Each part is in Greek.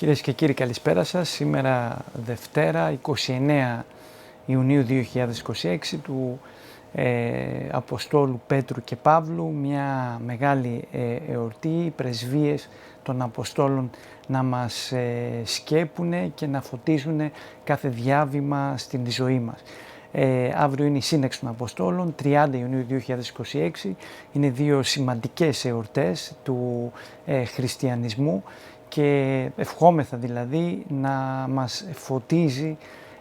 Κυρίες και κύριοι, καλησπέρα σας. Σήμερα Δευτέρα, 29 Ιουνίου 2026 του Αποστόλου Πέτρου και Παύλου, μια μεγάλη εορτή, οι πρεσβείες των Αποστόλων να μας σκέπουνε και να φωτίζουν κάθε διάβημα στην ζωή μας. Αύριο είναι η Σύναξη των Αποστόλων, 30 Ιουνίου 2026, είναι δύο σημαντικές εορτές του χριστιανισμού και ευχόμεθα δηλαδή να μας φωτίζει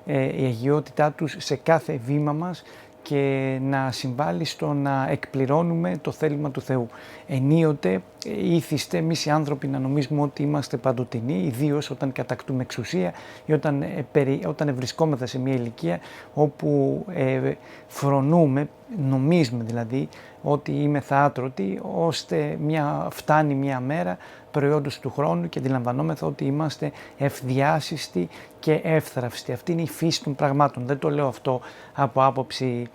η αγιότητά τους σε κάθε βήμα μας και να συμβάλλει στο να εκπληρώνουμε το θέλημα του Θεού. Ενίοτε ήθιστε εμείς οι άνθρωποι να νομίζουμε ότι είμαστε παντοτινοί, ιδίως όταν κατακτούμε εξουσία ή όταν βρισκόμεθα σε μια ηλικία όπου φρονούμε, νομίζουμε δηλαδή ότι είμαι άτρωτοι, ώστε φτάνει μια μέρα προϊόντος του χρόνου και αντιλαμβανόμεθα ότι είμαστε ευδιάσιστοι και εύθραυστοι. Αυτή είναι η φύση των πραγμάτων. Δεν το λέω αυτό από άποψη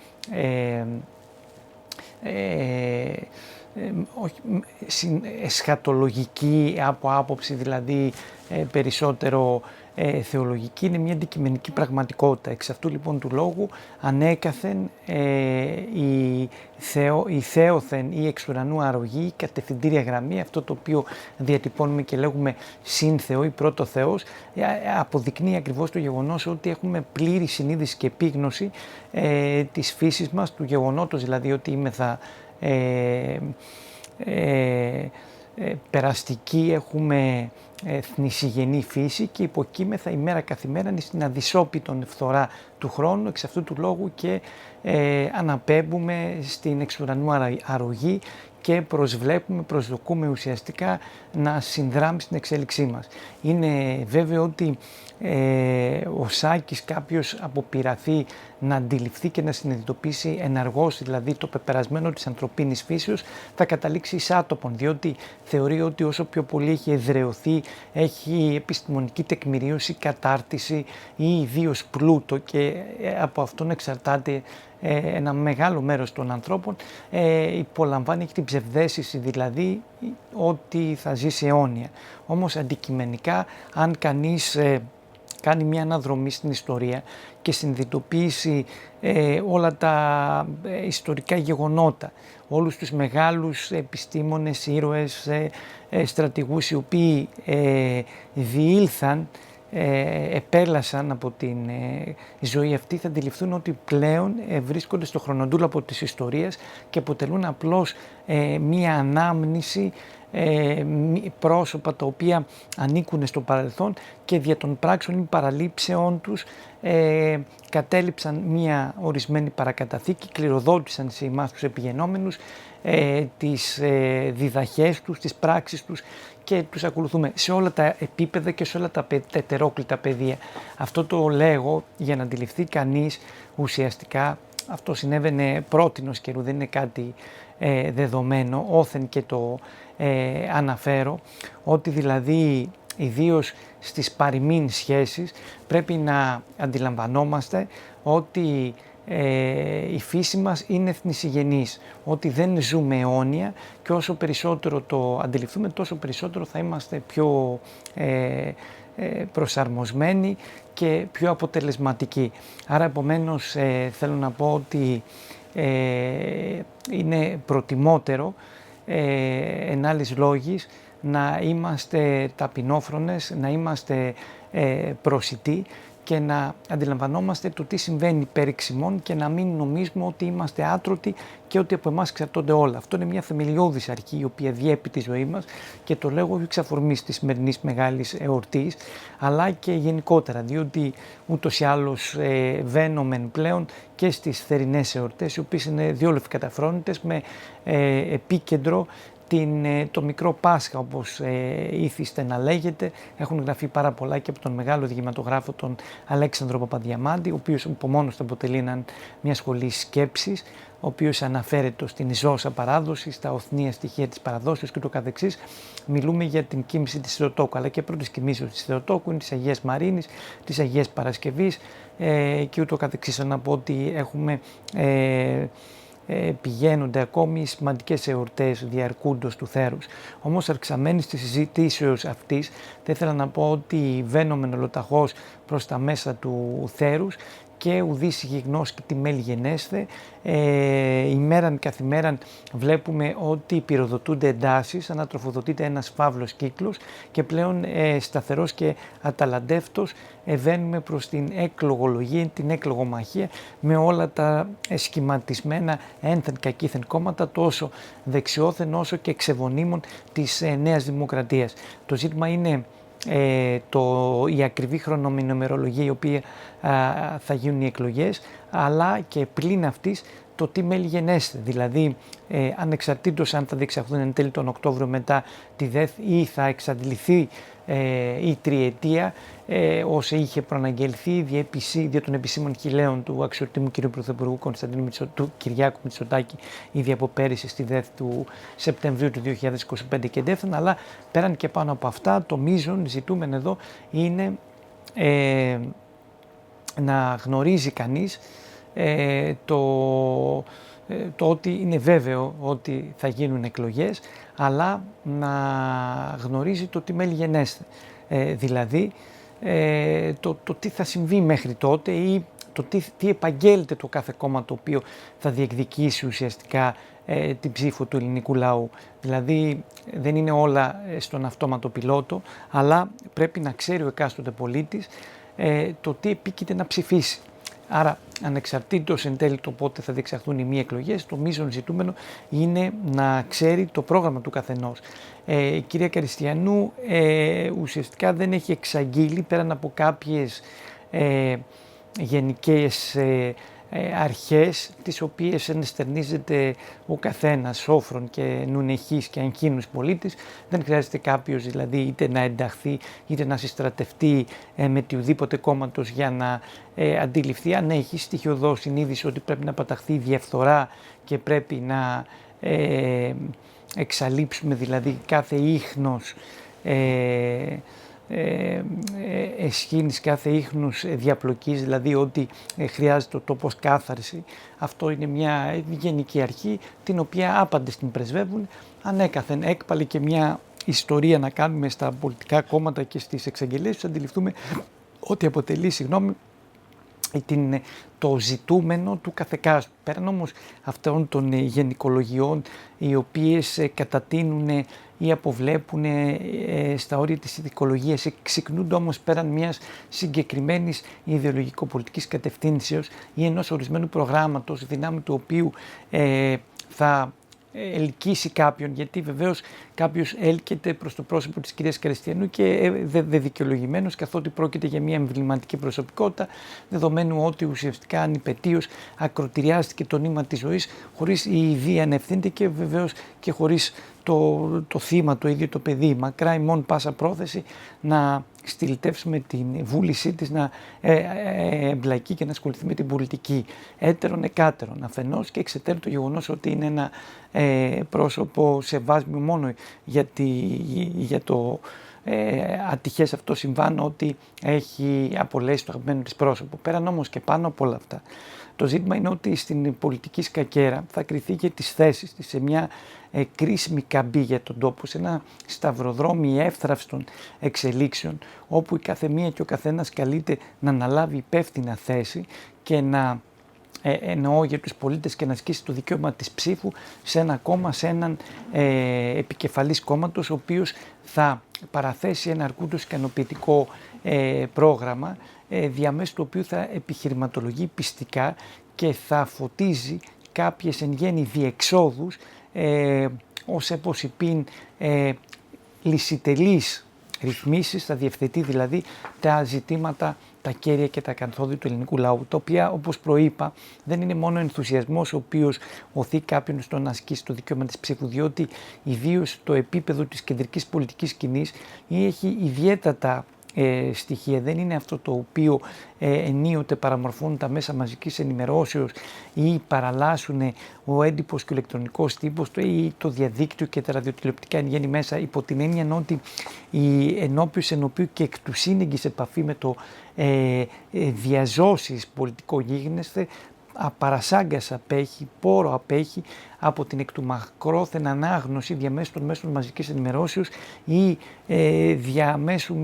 εσχατολογική, από άποψη δηλαδή περισσότερο θεολογική, είναι μια αντικειμενική πραγματικότητα. Εξ αυτού λοιπόν του λόγου ανέκαθεν η θέωθεν ή εξ ουρανού αρρωγή, η κατευθυντήρια γραμμή, αυτό το οποίο διατυπώνουμε και λέγουμε σύνθεο ή πρώτο Θεός, αποδεικνύει ακριβώς το γεγονός ότι έχουμε πλήρη συνείδηση και επίγνωση της φύσης μας, του γεγονότος δηλαδή ότι είμεθα περαστική, έχουμε θνησιγενή φύση και υποκείμεθα ημέρα καθημέρα στην αδυσόπιτον φθορά του χρόνου. Εξ αυτού του λόγου και αναπέμπουμε στην εξ ουρανού αρρωγή και προσδοκούμε ουσιαστικά να συνδράμει στην εξέλιξή μας. Είναι βέβαιο ότι ο Σάκης κάποιος αποπειραθεί να αντιληφθεί και να συνειδητοποιήσει εναργώς δηλαδή το πεπερασμένο της ανθρωπίνης φύσεως, θα καταλήξει εις άτοπον, διότι θεωρεί ότι όσο πιο πολύ έχει εδραιωθεί, έχει επιστημονική τεκμηρίωση, κατάρτιση ή ιδίως πλούτο και από αυτόν εξαρτάται ένα μεγάλο μέρος των ανθρώπων, υπολαμβάνει και την ψευδαίσθηση δηλαδή ότι θα ζήσει αιώνια. Όμως αντικειμενικά, αν κανείς κάνει μια αναδρομή στην ιστορία και συνειδητοποιήσει όλα τα ιστορικά γεγονότα, όλους τους μεγάλους επιστήμονες, ήρωες, στρατηγούς οι οποίοι διήλθαν, επέλασαν από την ζωή αυτή, θα αντιληφθούν ότι πλέον βρίσκονται στο χρονοτούλαπο της ιστορίας και αποτελούν απλώς μία ανάμνηση, πρόσωπα τα οποία ανήκουν στο παρελθόν και δια των πράξεων ή παραλήψεών τους κατέληψαν μία ορισμένη παρακαταθήκη, κληροδότησαν σε εμάς τους επιγενόμενους τις διδαχές τους, τις πράξεις τους και τους ακολουθούμε σε όλα τα επίπεδα και σε όλα τα ετερόκλητα πεδία. Αυτό το λέγω για να αντιληφθεί κανείς ουσιαστικά, αυτό συνέβαινε πρότινος καιρού, δεν είναι κάτι δεδομένο, όθεν και το αναφέρω, ότι δηλαδή ιδίως στις παροιμήν σχέσεις πρέπει να αντιλαμβανόμαστε ότι η φύση μας είναι θνησιγενής, ότι δεν ζούμε αιώνια και όσο περισσότερο το αντιληφθούμε τόσο περισσότερο θα είμαστε πιο προσαρμοσμένοι και πιο αποτελεσματικοί. Άρα επομένως θέλω να πω ότι είναι προτιμότερο εν άλλης λόγης να είμαστε ταπεινόφρονες, να είμαστε προσιτοί και να αντιλαμβανόμαστε το τι συμβαίνει περί ημών και να μην νομίζουμε ότι είμαστε άτρωτοι και ότι από εμάς εξαρτώνται όλα. Αυτό είναι μια θεμελιώδης αρχή η οποία διέπει τη ζωή μας και το λέγω εξ αφορμής της σημερινής μεγάλης εορτής, αλλά και γενικότερα, διότι ούτως ή άλλως βαίνομεν πλέον και στις θερινές εορτές, οι οποίες είναι διόλου καταφρόνητες με επίκεντρο το μικρό Πάσχα, όπως ήθιστε να λέγεται. Έχουν γραφεί πάρα πολλά και από τον μεγάλο διηγηματογράφο τον Αλέξανδρο Παπαδιαμάντη, ο οποίος από μόνος του αποτελεί μια σχολή σκέψης, ο οποίος αναφέρεται στην ζώσα παράδοση, στα οθνία στοιχεία της παραδόσεως και το καθεξής. Μιλούμε για την κοίμηση της Θεοτόκου, αλλά και πρώτης κοιμήσεως της Θεοτόκου είναι της Αγίας Μαρίνης, της Αγίας Παρασκευής και ούτω καθεξής. Να πω ότι έχουμε πηγαίνονται ακόμη σημαντικές εορτές διαρκούντος του θέρους. Όμως αρξαμένης της συζητήσεως αυτής, θα ήθελα να πω ότι βαίνομεν ολοταχώς προς τα μέσα του θέρους και ουδείς γιγνός και τη μέλη γενέσθε. Ημέραν καθημέραν βλέπουμε ότι πυροδοτούνται εντάσεις, ανατροφοδοτείται ένας φαύλος κύκλος και πλέον σταθερός και αταλαντεύτος βαίνουμε προς την εκλογολογία, την εκλογομαχία με όλα τα σχηματισμένα ένθεν κακήθεν κόμματα, τόσο δεξιόθεν όσο και εξεβονίμων της Νέας Δημοκρατίας. Το ζήτημα είναι η ακριβή χρονομηνομερολογία η οποία θα γίνουν οι εκλογές, αλλά και πλην αυτής το τι μέλη γενέστε, δηλαδή ανεξαρτήτως αν θα διεξαχθούν εν τέλει τον Οκτώβριο μετά τη ΔΕΘ ή θα εξαντληθεί η τριετία όσο είχε προαναγγελθεί δια των επισήμων χιλέων του αξιωτήμου κ. Πρωθυπουργού του Κυριάκου Μητσοτάκη ήδη από πέρυσι στη ΔΕΘ του Σεπτεμβρίου του 2025 και εντεύθυν, αλλά πέραν και πάνω από αυτά το μείζον ζητούμενο εδώ είναι να γνωρίζει κανείς το ότι είναι βέβαιο ότι θα γίνουν εκλογές, αλλά να γνωρίζει το τι μέλη γενέστε. Δηλαδή το τι θα συμβεί μέχρι τότε ή το τι επαγγέλλεται το κάθε κόμμα το οποίο θα διεκδικήσει ουσιαστικά την ψήφο του ελληνικού λαού. Δηλαδή δεν είναι όλα στον αυτόματο πιλότο, αλλά πρέπει να ξέρει ο εκάστοτε πολίτης το τι επίκειται να ψηφίσει. Άρα, ανεξαρτήτως εν τέλει το πότε θα διεξαχθούν οι μη εκλογές, το μείζον ζητούμενο είναι να ξέρει το πρόγραμμα του καθενός. Η κυρία Καριστιανού ουσιαστικά δεν έχει εξαγγείλει πέραν από κάποιες γενικές αρχές τις οποίες ενστερνίζεται ο καθένας σόφρον και νουνεχής και αγχήνους πολίτης. Δεν χρειάζεται κάποιος δηλαδή είτε να ενταχθεί είτε να συστρατευτεί με ουδήποτε κόμματος για να αντιληφθεί, αν έχει στοιχειωδό συνείδηση ότι πρέπει να παταχθεί η διαφθορά και πρέπει να εξαλείψουμε δηλαδή κάθε ίχνος εσχήνης, κάθε ίχνους διαπλοκής, δηλαδή ότι χρειάζεται ο τόπος κάθαρση. Αυτό είναι μια γενική αρχή την οποία άπαντες την πρεσβεύουν. Ανέκαθεν έκπαλε και μια ιστορία να κάνουμε στα πολιτικά κόμματα και στις εξαγγελίες, αντιληφθούμε ότι αποτελεί, το ζητούμενο του καθεκάστου. Πέραν όμως αυτών των γενικολογιών οι οποίες κατατείνουν ή αποβλέπουν στα όρια της ηθικολογίας, εξυκνούνται όμως πέραν μιας συγκεκριμένης ιδεολογικο-πολιτικής κατευθύνσεως ή ενός ορισμένου προγράμματος, δυνάμει του οποίου θα ελκύσει κάποιον, γιατί βεβαίως κάποιος έλκεται προς το πρόσωπο της κυρίας Καριστιανού και δικαιολογημένος, καθότι πρόκειται για μια εμβληματική προσωπικότητα, δεδομένου ότι ουσιαστικά ανυπαιτίως ακροτηριάστηκε το νήμα της ζωής χωρίς η βία να ευθύνεται και βεβαίως και χωρίς το θύμα, το ίδιο το παιδί. Μακρά ημών πάσα πρόθεση να στυλιτεύσουμε την βούλησή της να εμπλακεί και να ασχοληθεί με την πολιτική. Έτερον εκάτερον αφενός και εξετέρου το γεγονός ότι είναι ένα πρόσωπο σεβάσμιο μόνο για το ατυχές αυτό συμβάν, ότι έχει απολέσει το αγαπημένο της πρόσωπο. Πέραν όμως και πάνω από όλα αυτά, το ζήτημα είναι ότι στην πολιτική σκακέρα θα κριθεί και τις θέσεις της σε μια κρίσιμη καμπή για τον τόπο, σε ένα σταυροδρόμι εύθραυστων εξελίξεων, όπου η κάθε μία και ο καθένας καλείται να αναλάβει υπεύθυνα θέση και να εννοώ για τους πολίτες και να ασκήσει το δικαίωμα της ψήφου σε ένα κόμμα, σε έναν επικεφαλής κόμματος, ο οποίος θα παραθέσει ένα αρκούντος ικανοποιητικό πρόγραμμα, διαμέσου του οποίου θα επιχειρηματολογεί πιστικά και θα φωτίζει κάποιες εν γέννη διεξόδους ως εποσυπήν λυσιτελείς ρυθμίσεις, θα διευθετεί δηλαδή τα ζητήματα, τα κέρια και τα καθόδη του ελληνικού λαού, τα οποία, όπως προείπα, δεν είναι μόνο ενθουσιασμός ο οποίος οθεί κάποιον στο να ασκήσει το δικαίωμα της ψήφου, διότι ιδίως το επίπεδο της κεντρικής πολιτικής σκηνής έχει ιδιαίτερα στοιχεία. Δεν είναι αυτό το οποίο ενίοτε παραμορφώνουν τα μέσα μαζικής ενημερώσεως ή παραλλάσσουν ο έντυπος και ο ηλεκτρονικός τύπος ή το διαδίκτυο και τα ραδιοτηλεοπτικά εν γέννη μέσα, υπό την έννοια ότι η ενώπιος ενωπίου και εκ του σύνεγγυς επαφή με το διαζώσεις πολιτικό γίγνεσθε απαρασάγκας απέχει, πόρο απέχει από την εκ του μακρόθεν ανάγνωση διαμέσου των μέσων μαζικής ενημερώσεως ή διαμέσου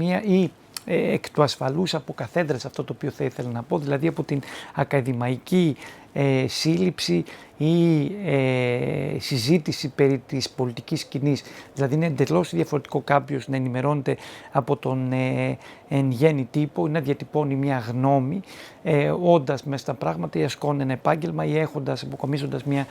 εκ του ασφαλούς από καθέδρας, αυτό το οποίο θα ήθελα να πω, δηλαδή από την ακαδημαϊκή σύλληψη ή συζήτηση περί της πολιτικής σκηνής. Δηλαδή είναι εντελώς διαφορετικό κάποιος να ενημερώνεται από τον εν γέννη τύπο ή να διατυπώνει μια γνώμη όντας μέσα στα πράγματα ή ασκώνει ένα επάγγελμα ή αποκομίζοντας μια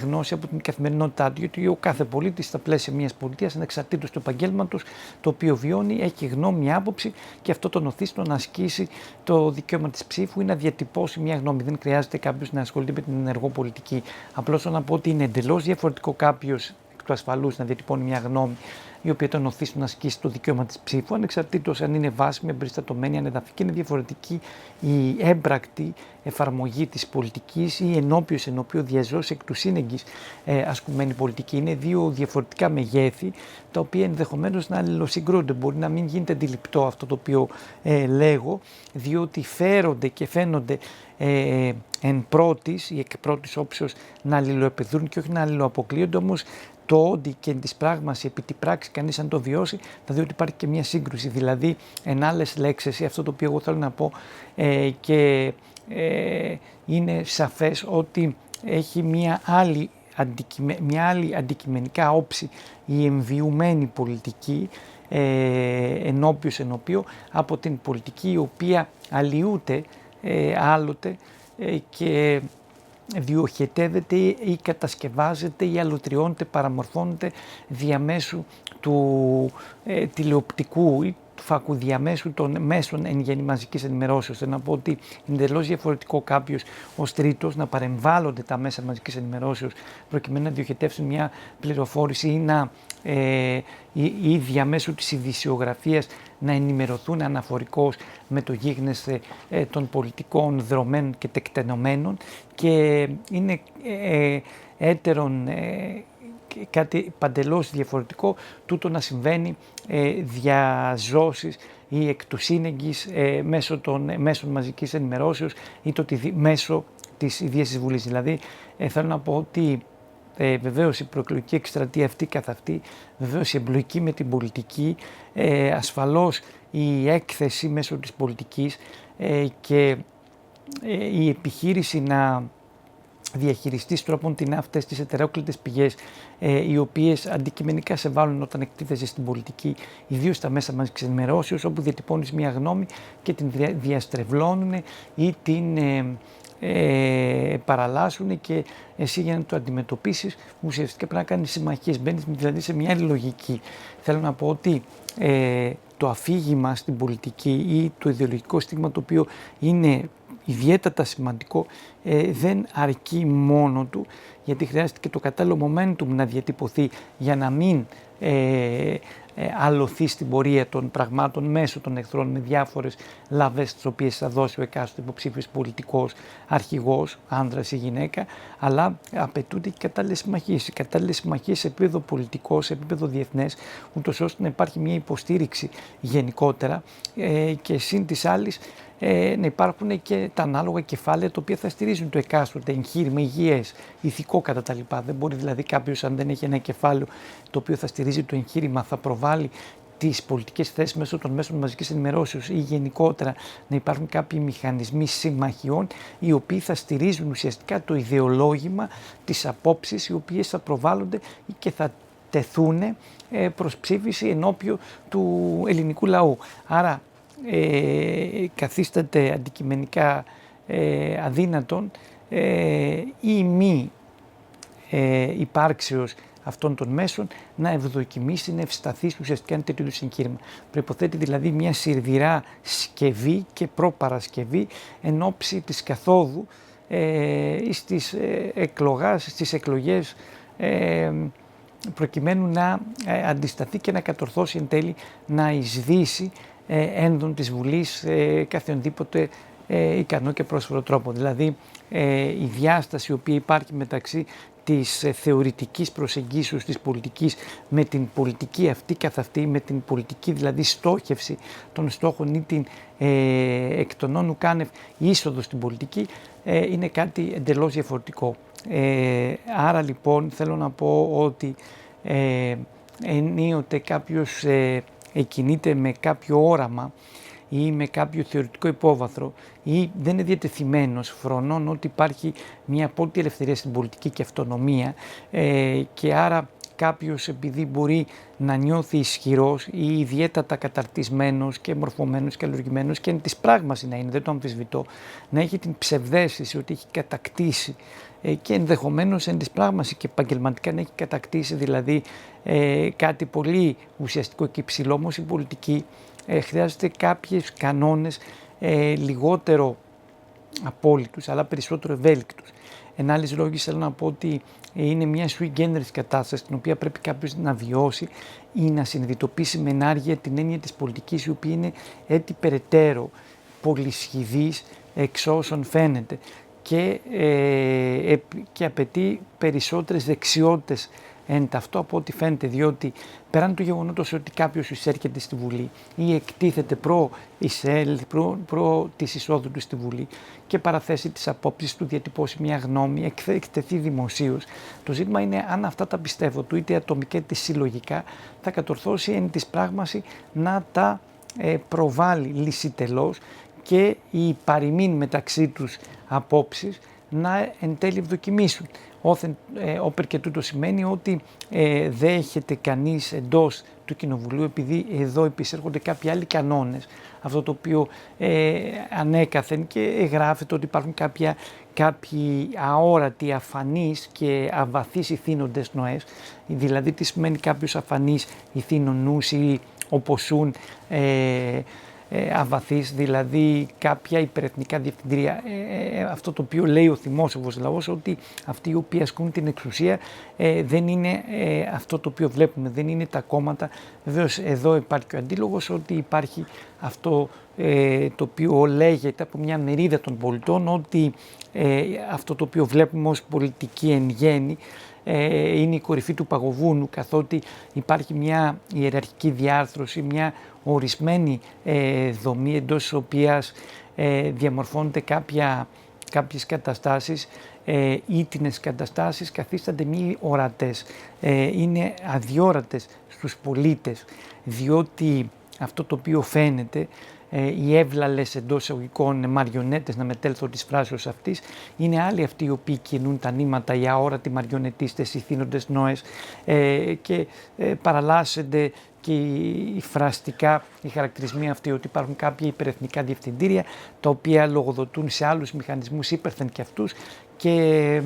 γνώση από την καθημερινότητά του. Γιατί ο κάθε πολίτης στα πλαίσια μιας πολιτείας, ανεξαρτήτως του επαγγέλματος το οποίο βιώνει, έχει γνώμη, μια άποψη και αυτό τον οθεί στο να ασκήσει το δικαίωμα της ψήφου ή να διατυπώσει μια γνώμη. Δεν χρειάζεται κάποιος να ασχολείται με την ενεργό πολιτική. Απλώς να πω ότι είναι εντελώς διαφορετικό κάποιος εκ του ασφαλούς να διατυπώνει μια γνώμη η οποία τον οθεί στο να ασκήσει το δικαίωμα της ψήφου, ανεξαρτήτως αν είναι βάσιμη, εμπεριστατωμένη, ανεδαφική. Είναι διαφορετική η έμπρακτη εφαρμογή της πολιτικής ή ενώπιος ενώπιο διαζώσει εκ του σύνεγγυς ασκουμένη πολιτική. Είναι δύο διαφορετικά μεγέθη, τα οποία ενδεχομένως να αλληλοσυγκρούνται. Μπορεί να μην γίνεται αντιληπτό αυτό το οποίο λέγω, διότι φέρονται και φαίνονται εν πρώτης ή εκ πρώτης όψεως να αλληλοεπιδρούν και όχι να αλληλοαποκλείονται, όμως το όντι και της πράγμαση επί τη πράξη κανείς αν το βιώσει θα δει ότι υπάρχει και μια σύγκρουση. Δηλαδή εν άλλες λέξεις, αυτό το οποίο εγώ θέλω να πω και είναι σαφές ότι έχει μια άλλη αντικειμενικά όψη η εμβιουμένη πολιτική ενώπιος ενώπιο από την πολιτική η οποία αλλοιούται άλλοτε και διοχετεύεται ή κατασκευάζεται ή αλωτριώνεται, παραμορφώνεται διαμέσου του τηλεοπτικού ή του φακού, διαμέσου των μέσων εν γέννη μαζικής ενημερώσεως. Θέλω να πω ότι είναι εντελώς διαφορετικό κάποιος ως τρίτος να παρεμβάλλονται τα μέσα μαζικής ενημερώσεως προκειμένου να διοχετεύσουν μια πληροφόρηση ή διαμέσου της ειδησιογραφίας να ενημερωθούν αναφορικώς με το γίγνεσθε των πολιτικών δρομένων και τεκτενωμένων, και είναι έτερον κάτι παντελώς διαφορετικό τούτο να συμβαίνει διαζώσεις ή εκ του σύνεγγυς μέσω των μέσων μαζικής ενημερώσεως ή μέσω της ιδίας της Βουλής. Δηλαδή θέλω να πω ότι βεβαίως η προεκλογική εκστρατεία αυτή καθ' αυτή, βεβαίως η εμπλοκή με την πολιτική, ασφαλώς η έκθεση μέσω της πολιτικής και η επιχείρηση να διαχειριστείς τρόπον αυτές τις ετερόκλητες πηγές οι οποίες αντικειμενικά σε βάλουν όταν εκτίθεσαι στην πολιτική, ιδίως στα μέσα μαζικής ενημερώσεως, όπου διατυπώνεις μια γνώμη και την διαστρεβλώνουν ή την παραλλάσσουν, και εσύ για να το αντιμετωπίσεις ουσιαστικά πρέπει να κάνεις συμμαχίες, μπαίνεις δηλαδή σε μια άλλη λογική. Θέλω να πω ότι το αφήγημα στην πολιτική ή το ιδεολογικό στίγμα, το οποίο είναι ιδιαίτερα σημαντικό, δεν αρκεί μόνο του, γιατί χρειάζεται και το κατάλληλο momentum να διατυπωθεί για να μην αλωθεί στην πορεία των πραγμάτων μέσω των εχθρών με διάφορες λαβές τις οποίες θα δώσει ο εκάστοτε υποψήφιος πολιτικός, αρχηγός, άνδρας ή γυναίκα, αλλά απαιτούνται και κατάλληλες συμμαχίες. Οι κατάλληλες συμμαχίες σε επίπεδο πολιτικό, σε επίπεδο διεθνές, ούτως ώστε να υπάρχει μια υποστήριξη γενικότερα και συν της άλλης να υπάρχουν και τα ανάλογα κεφάλαια τα οποία θα στηρίζουν το εκάστοτε εγχείρημα, υγιές, ηθικό κατά τα λοιπά. Δεν μπορεί δηλαδή κάποιος, αν δεν έχει ένα κεφάλαιο το οποίο θα στηρίζει το εγχείρημα, θα προβάλλει τις πολιτικές θέσεις μέσω των μέσων μαζικής ενημερώσεως ή γενικότερα να υπάρχουν κάποιοι μηχανισμοί συμμαχιών οι οποίοι θα στηρίζουν ουσιαστικά το ιδεολόγημα, τις απόψεις οι οποίες θα προβάλλονται και θα τεθούν προς ψήφιση ενώπιον του ελληνικού λαού. Άρα καθίσταται αντικειμενικά αδύνατον ή μη υπάρξεως αυτών των μέσων να ευδοκιμήσει, να ευσταθεί ουσιαστικά ένα τέτοιο είδους εγχείρημα. Προϋποθέτει δηλαδή μια συρβηρά σκευή και προπαρασκευή εν ώψη της καθόδου στις εκλογές προκειμένου να αντισταθεί και να κατορθώσει εν τέλει να εισδύσει ένδον της Βουλής καθιονδήποτε ικανό και πρόσφορο τρόπο. Δηλαδή η διάσταση η οποία υπάρχει μεταξύ της θεωρητικής προσεγγίσεως της πολιτικής με την πολιτική αυτή καθ' αυτή, με την πολιτική δηλαδή στόχευση των στόχων ή την εκ των όνου κάνευ είσοδο στην πολιτική, είναι κάτι εντελώς διαφορετικό. Άρα λοιπόν θέλω να πω ότι ενίοτε κάποιος εκκινείται με κάποιο όραμα ή με κάποιο θεωρητικό υπόβαθρο ή δεν είναι διατεθειμένος, φρονών ότι υπάρχει μια απόλυτη ελευθερία στην πολιτική και αυτονομία, και άρα κάποιος επειδή μπορεί να νιώθει ισχυρός ή ιδιαίτερα καταρτισμένος και μορφωμένος και αλλουργημένος, και της πράγμαση να είναι, δεν το αμφισβητώ, να έχει την ψευδαίσθηση ότι έχει κατακτήσει και ενδεχομένως εν της πράγμαση και επαγγελματικά να έχει κατακτήσει δηλαδή κάτι πολύ ουσιαστικό και υψηλό, όμως η πολιτική χρειάζεται κάποιους κανόνες λιγότερο απόλυτους αλλά περισσότερο ευέλικτους. Εν άλλες λόγες θέλω να πω ότι είναι μια sui generis κατάσταση την οποία πρέπει κάποιος να βιώσει ή να συνειδητοποιήσει με ενάργεια την έννοια της πολιτικής, η οποία είναι έτσι περαιτέρω πολυσχηδής εξ όσων φαίνεται και απαιτεί περισσότερες δεξιότητες εν ταυτό από ό,τι φαίνεται, διότι πέραν του γεγονότος ότι κάποιος εισέρχεται στη Βουλή ή εκτίθεται προ της εισόδου του στη Βουλή και παραθέσει τις απόψεις του, διατυπώσει μια γνώμη, εκτεθεί δημοσίως, το ζήτημα είναι αν αυτά τα πιστεύω του είτε ατομικά είτε συλλογικά θα κατορθώσει εν της πράγμαση να τα προβάλλει λυσιτελώς και οι παροιμήν μεταξύ τους απόψεις να εν τέλει ευδοκιμήσουν. Όπερ και τούτο σημαίνει ότι δέχεται κανείς εντός του Κοινοβουλίου, επειδή εδώ επισέρχονται κάποιοι άλλοι κανόνες, αυτό το οποίο ανέκαθεν και γράφεται ότι υπάρχουν κάποιοι αόρατοι, αφανείς και αβαθείς ηθήνοντες νοές, δηλαδή τι σημαίνει κάποιος αφανής ηθήνων νους ή οπωσούν αβαθείς, δηλαδή κάποια υπερεθνικά διευθυντήρια, αυτό το οποίο λέει ο θυμόσοφος λαός, ότι αυτοί οι οποίοι ασκούν την εξουσία δεν είναι αυτό το οποίο βλέπουμε, δεν είναι τα κόμματα. Βεβαίως εδώ υπάρχει ο αντίλογος ότι υπάρχει αυτό το οποίο λέγεται από μια μερίδα των πολιτών, ότι αυτό το οποίο βλέπουμε ως πολιτική εν γέννη είναι η κορυφή του παγοβούνου, καθότι υπάρχει μια ιεραρχική διάρθρωση, μια ορισμένη δομή εντός της οποίας διαμορφώνονται κάποιες καταστάσεις, ήτινες καταστάσεις καθίστανται μη ορατές, είναι αδιόρατες στους πολίτες, διότι αυτό το οποίο φαίνεται, οι εύλαλες εντός εισαγωγικών μαριονέτες, να μετέλθω της φράσεως αυτής, είναι άλλοι αυτοί οι οποίοι κινούν τα νήματα, οι αόρατοι μαριονετίστες, οι θύνοντες νόες, και παραλλάσσονται και οι φραστικά οι χαρακτηρισμοί αυτοί, ότι υπάρχουν κάποια υπερεθνικά διευθυντήρια τα οποία λογοδοτούν σε άλλους μηχανισμούς ύπερθεν και αυτούς και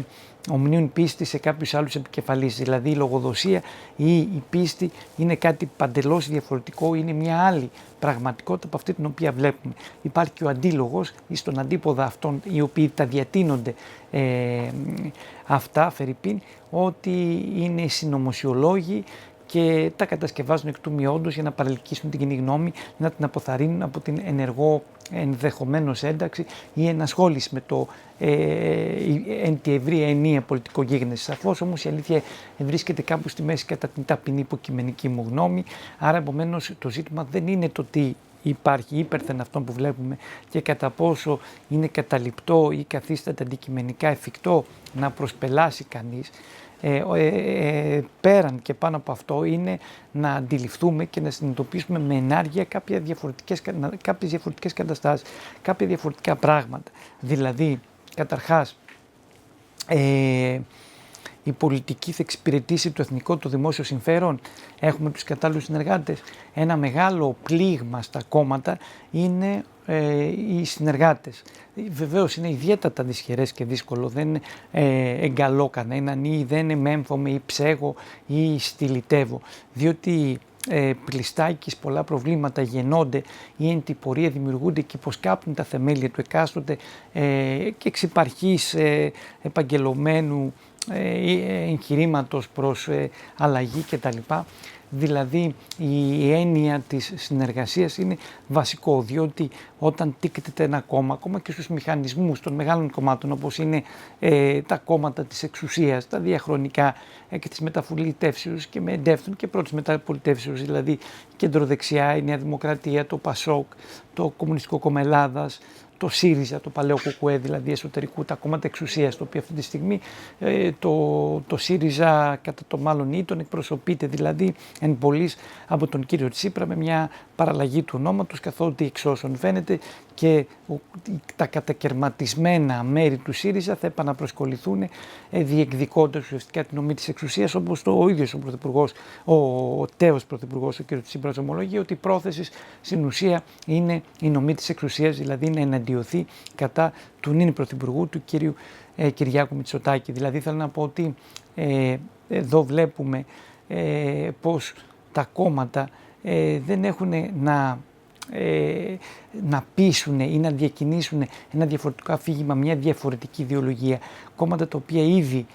ομνίουν πίστη σε κάποιους άλλους επικεφαλείς. Δηλαδή η λογοδοσία ή η πίστη είναι κάτι παντελώς διαφορετικό, είναι μια άλλη πραγματικότητα από αυτή την οποία βλέπουμε. Υπάρχει και ο αντίλογος ή στον αντίποδα αυτών οι οποίοι τα διατείνονται αυτά, φερειπίν, ότι είναι συνωμοσιολόγοι και τα κατασκευάζουν εκ του μειόντος για να παρελκύσουν την κοινή γνώμη, να την αποθαρρύνουν από την ενεργό ενδεχομένως ένταξη ή ενασχόληση με το εν τη ευρία ενία πολιτικό γίγνεσθε. Σαφώς όμως η αλήθεια βρίσκεται κάπου στη μέση κατά την ταπεινή υποκειμενική μου γνώμη, άρα επομένως το ζήτημα δεν είναι το τι υπάρχει ύπερθεν αυτό που βλέπουμε και κατά πόσο είναι καταληπτό ή καθίσταται αντικειμενικά εφικτό να προσπελάσει κανείς. Πέραν και πάνω από αυτό είναι να αντιληφθούμε και να συνειδητοποιήσουμε με ενάργεια κάποιες διαφορετικές καταστάσεις, κάποια διαφορετικά πράγματα. Δηλαδή, καταρχάς, η πολιτική θα εξυπηρετήσει το εθνικό, το δημόσιο συμφέρον. Έχουμε τους κατάλληλους συνεργάτες. Ένα μεγάλο πλήγμα στα κόμματα είναι οι συνεργάτες. Βεβαίως είναι ιδιαίτερα δυσχερές και δύσκολο, δεν εγκαλώ κανέναν ή δεν μέμφωμαι ή ψέγω ή στυλιτεύω, διότι πλειστάκης πολλά προβλήματα γεννώνται ή εν την πορεία δημιουργούνται και υποσκάπτουν τα θεμέλια του εκάστοτε και εξυπαρχής επαγγελωμένου εγχειρήματος προς αλλαγή κτλ. Δηλαδή η έννοια της συνεργασίας είναι βασικό, διότι όταν τίκεται ένα κόμμα, ακόμα και στους μηχανισμούς των μεγάλων κομμάτων, όπως είναι τα κόμματα της εξουσίας, τα διαχρονικά και της μεταπολιτεύσεως και με εντεύθυνων και πρώτης μεταπολιτεύσεως, δηλαδή η κεντροδεξιά, η Νέα Δημοκρατία, το ΠΑΣΟΚ, το Κομμουνιστικό Κόμμα Ελλάδας, το ΣΥΡΙΖΑ, το παλαιό ΚΚΕ, δηλαδή εσωτερικού, τα κόμματα εξουσίας, το οποίο αυτή τη στιγμή το ΣΥΡΙΖΑ κατά το μάλλον ή τον εκπροσωπείται δηλαδή εν πολλοίς από τον κύριο Τσίπρα με μια παραλλαγή του ονόματος, καθότι εξ όσων φαίνεται και τα κατακαιρματισμένα μέρη του ΣΥΡΙΖΑ θα επαναπροσκοληθούν διεκδικώντας ουσιαστικά την ομή της εξουσίας, όπως ο ίδιος ο Πρωθυπουργός, ο τέος Πρωθυπουργός, ο κ. Τσίπρας ομολογεί ότι η πρόθεση στην ουσία είναι η ομή της εξουσίας, δηλαδή να εναντιωθεί κατά του νυν Πρωθυπουργού, του κ. Κυριάκου Μητσοτάκη. Δηλαδή θέλω να πω ότι εδώ βλέπουμε πως τα κόμματα δεν έχουν να πείσουν ή να διακινήσουν ένα διαφορετικό αφήγημα, μια διαφορετική ιδεολογία. Κόμματα τα οποία ήδη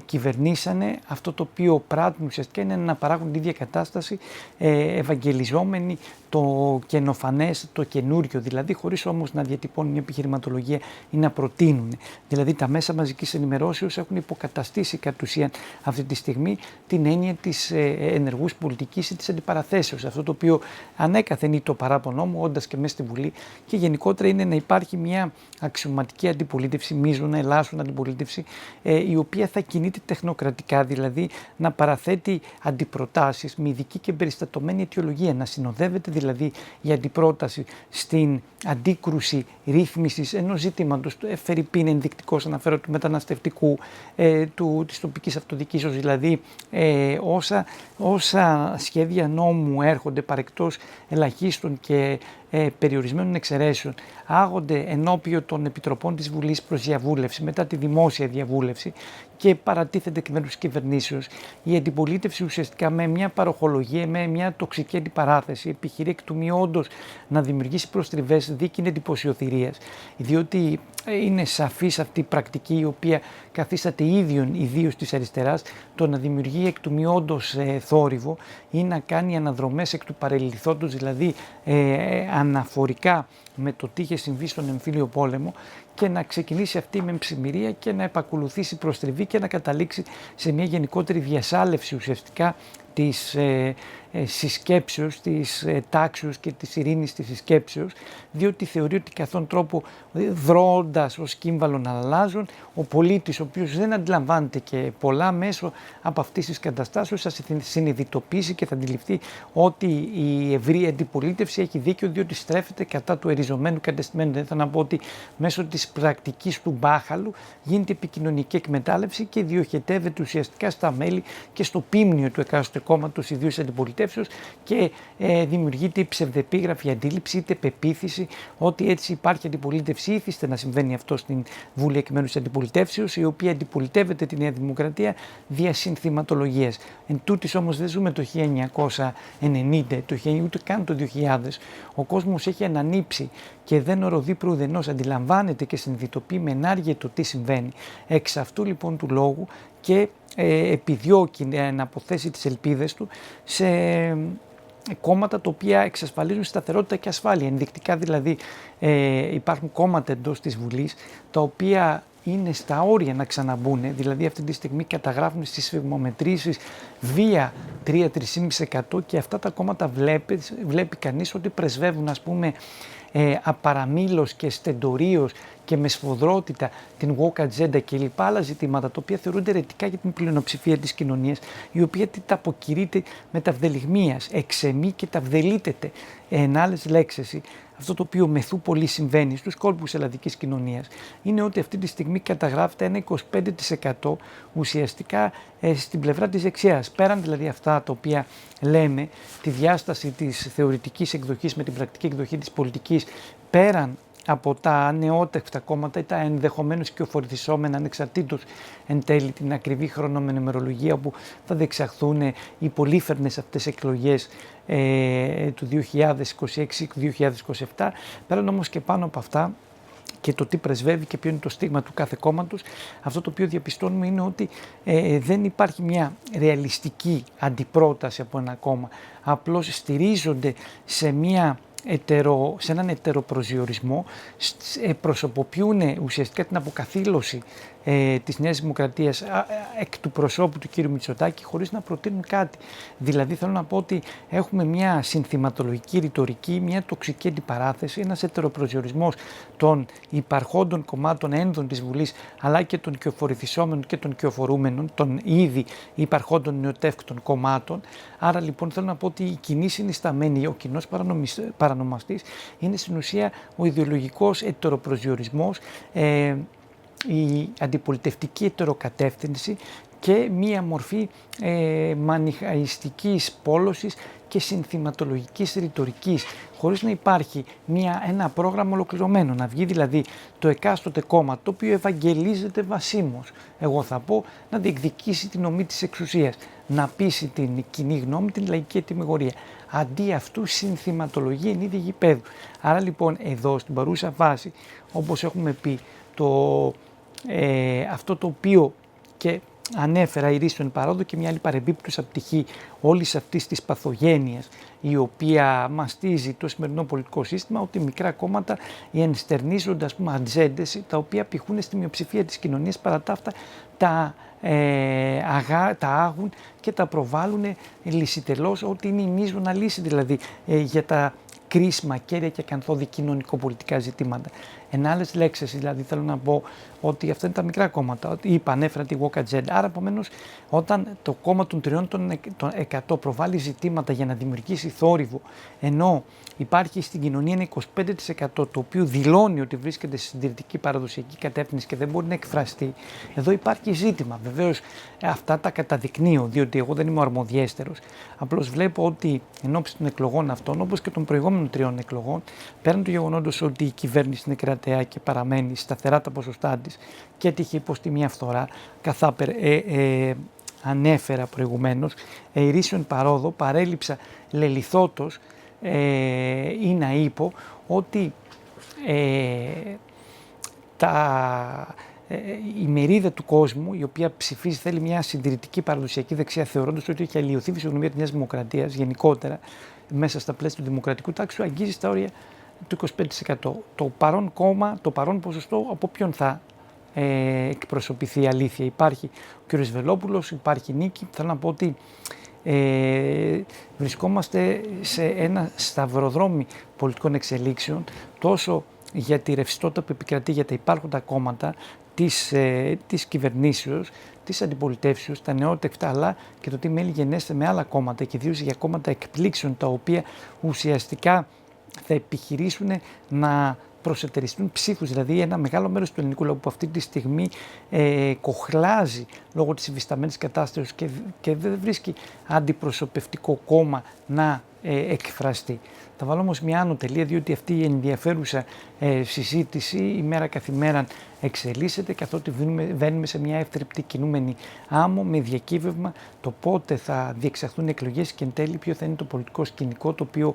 κυβερνήσανε, αυτό το οποίο πράττουν ουσιαστικά είναι να παράγουν την ίδια κατάσταση ευαγγελιζόμενοι το καινοφανές, το καινούριο, δηλαδή χωρίς όμως να διατυπώνουν μια επιχειρηματολογία ή να προτείνουν. Δηλαδή τα μέσα μαζικής ενημερώσεως έχουν υποκαταστήσει κατ' ουσίαν αυτή τη στιγμή την έννοια της ενεργούς πολιτικής ή της αντιπαραθέσεως. Αυτό το οποίο ανέκαθεν είναι το παράπονό μου, όντας και μέσα στη Βουλή, και γενικότερα είναι να υπάρχει μια αξιωματική αντιπολίτευση, μείζωνα, ελάσσον αντιπολίτευση, η οποία θα κινείται τεχνοκρατικά, δηλαδή να παραθέτει αντιπροτάσεις με ειδική και περιστατωμένη αιτιολογία, να συνοδεύεται δηλαδή η αντιπρόταση στην αντίκρουση ρύθμισης ενός ζητήματος, φερειπίν ενδεικτικός αναφέρω του μεταναστευτικού, της τοπικής αυτοδιοίκησης, δηλαδή όσα σχέδια νόμου έρχονται παρεκτός ελαχίστων και περιορισμένων εξαιρέσεων, άγονται ενώπιον των επιτροπών της Βουλής προς διαβούλευση, μετά τη δημόσια διαβούλευση και παρατίθεται εκ μέρους της κυβερνήσεως. Η αντιπολίτευση ουσιαστικά με μια παροχολογία, με μια τοξική αντιπαράθεση επιχειρεί εκ του μειόντος να δημιουργήσει προστριβές δίκην εντυπωσιοθυρίας, διότι είναι σαφής αυτή η πρακτική η οποία καθίσταται ίδιον ιδίως της αριστεράς, το να δημιουργεί εκ του μειόντος θόρυβο ή να κάνει αναδρομές εκ του παρελθόντος, δηλαδή αναφορικά με το τι είχε συμβεί στον εμφύλιο πόλεμο, και να ξεκινήσει αυτή με ψημυρία και να επακολουθήσει προστριβή και να καταλήξει σε μια γενικότερη διασάλευση ουσιαστικά της συσκέψεως, της τάξεως και της ειρήνης της συσκέψεως, διότι θεωρεί ότι καθόν τρόπο δρώντας ως κύμβαλον αλλάζουν, ο πολίτης ο οποίος δεν αντιλαμβάνεται και πολλά μέσω από αυτής της καταστάσεως θα συνειδητοποιήσει και θα αντιληφθεί ότι η ευρύ αντιπολίτευση έχει δίκιο, διότι στρέφεται κατά του εριζωμένου κατεστημένου. Δεν θα να πω ότι μέσω της πρακτικής του μπάχαλου γίνεται επικοινωνική εκμετάλλευση και διοχετεύεται ουσιαστικά στα μέλη και στο πίμνιο του εκάστοτε κόμματος, ιδίως αντιπολιτεύσεως, και δημιουργείται η ψευδεπίγραφη αντίληψη είτε πεποίθηση ότι έτσι υπάρχει αντιπολίτευση. Ήθιστε να συμβαίνει αυτό στην Βουλή εκ μέρους της αντιπολιτεύσεως, η οποία αντιπολιτεύεται τη Νέα Δημοκρατία δια συνθηματολογίας. Εν τούτης όμως δεν ζούμε το 1990, ούτε καν το 2000. Ο κόσμος έχει ανανύψει και δεν οροδεί προυδενός, αντιλαμβάνεται και συνειδητοποιεί με ενάργεια το τι συμβαίνει. Εξ αυτού λοιπόν του λόγου και επιδιώκει να αποθέσει τις ελπίδες του σε κόμματα τα οποία εξασφαλίζουν σταθερότητα και ασφάλεια. Ενδεικτικά δηλαδή υπάρχουν κόμματα εντός της Βουλής τα οποία είναι στα όρια να ξαναμπούν, δηλαδή αυτή τη στιγμή καταγράφουν στις φημομετρήσεις βία 3-3,5% και αυτά τα κόμματα βλέπει κανείς ότι πρεσβεύουν, ας πούμε, απαραμήλως και στεντορίως και με σφοδρότητα την woke agenda και λοιπά άλλα ζητήματα, τα οποία θεωρούνται αιρετικά για την πλειοψηφία της κοινωνίας, η οποία τα αποκηρύττει με ταυδελιγμίας, εξεμεί και ταυδελίτεται. Εν άλλες λέξεις, αυτό το οποίο μεθού πολύ συμβαίνει στους κόλπους ελλαδικής κοινωνίας είναι ότι αυτή τη στιγμή καταγράφεται ένα 25% ουσιαστικά στην πλευρά της δεξιάς. Πέραν δηλαδή αυτά τα οποία λέμε, τη διάσταση της θεωρητικής εκδοχής με την πρακτική εκδοχή της πολιτικής, πέραν από τα νεότευτα κόμματα ή τα ενδεχομένως και οφορηθισόμενα ανεξαρτήτως εν τέλει την ακριβή χρονομενομερολογία όπου θα διεξαχθούν οι πολύφερνες αυτές εκλογές του 2026-2027. Πέραν όμως και πάνω από αυτά, και το τι πρεσβεύει και ποιο είναι το στίγμα του κάθε κόμματος. Αυτό το οποίο διαπιστώνουμε είναι ότι δεν υπάρχει μια ρεαλιστική αντιπρόταση από ένα κόμμα. Απλώς στηρίζονται σε έναν ετεροπροσδιορισμό, προσωποποιούν ουσιαστικά την αποκαθήλωση της Νέας Δημοκρατίας εκ του προσώπου του κ. Μητσοτάκη χωρίς να προτείνουν κάτι. Δηλαδή θέλω να πω ότι έχουμε μια συνθηματολογική ρητορική, μια τοξική αντιπαράθεση, ένας ετεροπροσδιορισμός των υπαρχόντων κομμάτων ένδων της Βουλής αλλά και των κυοφορηθισόμενων και των κυοφορούμενων, των ήδη υπαρχόντων νεοτεύκτων κομμάτων. Άρα λοιπόν θέλω να πω ότι η κοινή συνισταμένη, ο κοινός παρανομαστής είναι στην ουσία ο ιδεολογικός ετεροπροσδιορισμός, η αντιπολιτευτική ετεροκατεύθυνση και μία μορφή μανιχαϊστικής πόλωσης και συνθηματολογικής ρητορικής, χωρίς να υπάρχει ένα πρόγραμμα ολοκληρωμένο. Να βγει δηλαδή το εκάστοτε κόμμα, το οποίο ευαγγελίζεται βασίμως, εγώ θα πω, να διεκδικήσει την ομή της εξουσίας, να πείσει την κοινή γνώμη, την λαϊκή ετυμηγορία. Αντί αυτού συνθηματολογεί εν είδη γηπέδου. Άρα λοιπόν εδώ στην παρούσα φάση, όπως έχουμε πει, αυτό το οποίο και ανέφερα η Ρίστον παρόδο και μια άλλη παρεμπίπτουσα πτυχή όλης αυτής της παθογένειας η οποία μαστίζει το σημερινό πολιτικό σύστημα, ότι μικρά κόμματα ενστερνίζονται ατζέντες τα οποία πηχούν στη μειοψηφία της κοινωνίας, παρά τα αυτά τα άγουν και τα προβάλλουν λυσιτελώς ότι είναι η μείζωνα λύση δηλαδή για τα κρίσιμα, κέρια και ακαθόδη κοινωνικο-πολιτικά ζητήματα. Εν άλλες λέξεις, δηλαδή, θέλω να πω ότι αυτά είναι τα μικρά κόμματα. Ανέφερα τη Woke Agenda. Άρα, επομένως, όταν το κόμμα των 3% προβάλλει ζητήματα για να δημιουργήσει θόρυβο, ενώ υπάρχει στην κοινωνία ένα 25% το οποίο δηλώνει ότι βρίσκεται στη συντηρητική παραδοσιακή κατεύθυνση και δεν μπορεί να εκφραστεί, εδώ υπάρχει ζήτημα. Βεβαίως, αυτά τα καταδεικνύω, διότι εγώ δεν είμαι ο αρμοδιέστερος. Απλώς βλέπω ότι ενώπιση των εκλογών αυτών, όπως και των προηγούμενων 3 εκλογών, πέραν του γεγονότος ότι η κυβέρνηση είναι κρατεά και παραμένει σταθερά τα ποσοστά της και έτυχε υποστεί μια φθορά, ανέφερα προηγουμένως, ηρήσεων παρόδο, παρέλειψα λελιθότος ή να είπω ότι η μερίδα του κόσμου, η οποία ψηφίζει, θέλει μια συντηρητική παραδοσιακή δεξιά, θεωρώντας ότι έχει αλλοιωθεί η φυσιογνωμία της Νέας Δημοκρατίας γενικότερα μέσα στα πλαίσια του δημοκρατικού τάξου, αγγίζει στα όρια του 25%. Το παρόν κόμμα, το παρόν ποσοστό, από ποιον θα εκπροσωπηθεί η αλήθεια? Υπάρχει ο κ. Βελόπουλος, υπάρχει Νίκη. Θέλω να πω ότι βρισκόμαστε σε ένα σταυροδρόμι πολιτικών εξελίξεων, τόσο για τη ρευστότητα που επικρατεί για τα υπάρχοντα κόμματα της κυβερνήσεως, της αντιπολιτεύσεως, τα νεότευτα, αλλά και το τι μέλη γενέστε με άλλα κόμματα και ιδίως για κόμματα εκπλήξεων, τα οποία ουσιαστικά θα επιχειρήσουν να προσετεριστούν ψήφους, δηλαδή ένα μεγάλο μέρος του ελληνικού λαού που αυτή τη στιγμή κοχλάζει λόγω της υφισταμένης κατάστασης και δεν βρίσκει αντιπροσωπευτικό κόμμα να εκφραστεί. Θα βάλω όμως μια άνω τελεία, διότι αυτή η ενδιαφέρουσα συζήτηση ημέρα καθημέρα εξελίσσεται, καθότι βαίνουμε σε μια εύθρεπτη κινούμενη άμμο με διακύβευμα το πότε θα διεξαχθούν εκλογές και εν τέλει ποιο θα είναι το πολιτικό σκηνικό, το οποίο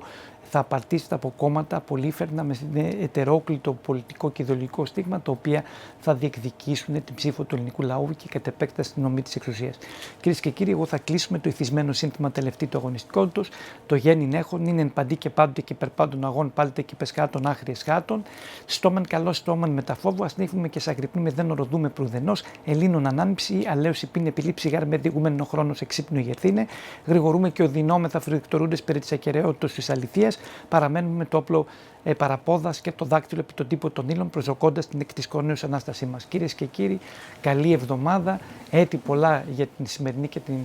θα απαρτίζεται από κόμματα πολύφερνα με ετερόκλητο πολιτικό και ιδεολογικό στίγμα, τα οποία θα διεκδικήσουν την ψήφο του ελληνικού λαού και κατ' επέκταση την ομή της εξουσίας. Κυρίες και κύριοι, εγώ θα κλείσουμε το ηθισμένο σύνθημα τελευταίου του αγωνιστικότητος. Το γέννην έχων είναι εν παντί και πάντοτε και περπάντων αγών, πάλτε και πεσχάτων άχρηες χάτων. Στόμεν καλό στόμεν με τα φόβου, ασνίφουμε και σαγρυπνούμε δεν οροδούμε προυδενός. Ελλήνων ανάμψη, αλέως υπήν επιλήψη γάρ με διηγούμενο χρόνος εξύπνου ηγεθήνε. Γρηγορούμε και οδυνόμεθα φρικτορούντες περί της ακεραιότητας της αληθείας. Παραμένουμε με το όπλο παραπόδας και το δάκτυλο επί τον τύπο των ύλων, προσδοκώντας την εκ της κορνέως ανάστασή μας. Κυρίες και κύριοι, καλή εβδομάδα, έτη πολλά για την σημερινή και την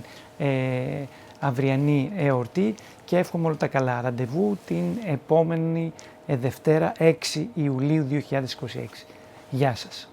αυριανή εορτή και εύχομαι όλα τα καλά. Ραντεβού την επόμενη Δευτέρα 6 Ιουλίου 2026. Γεια σας.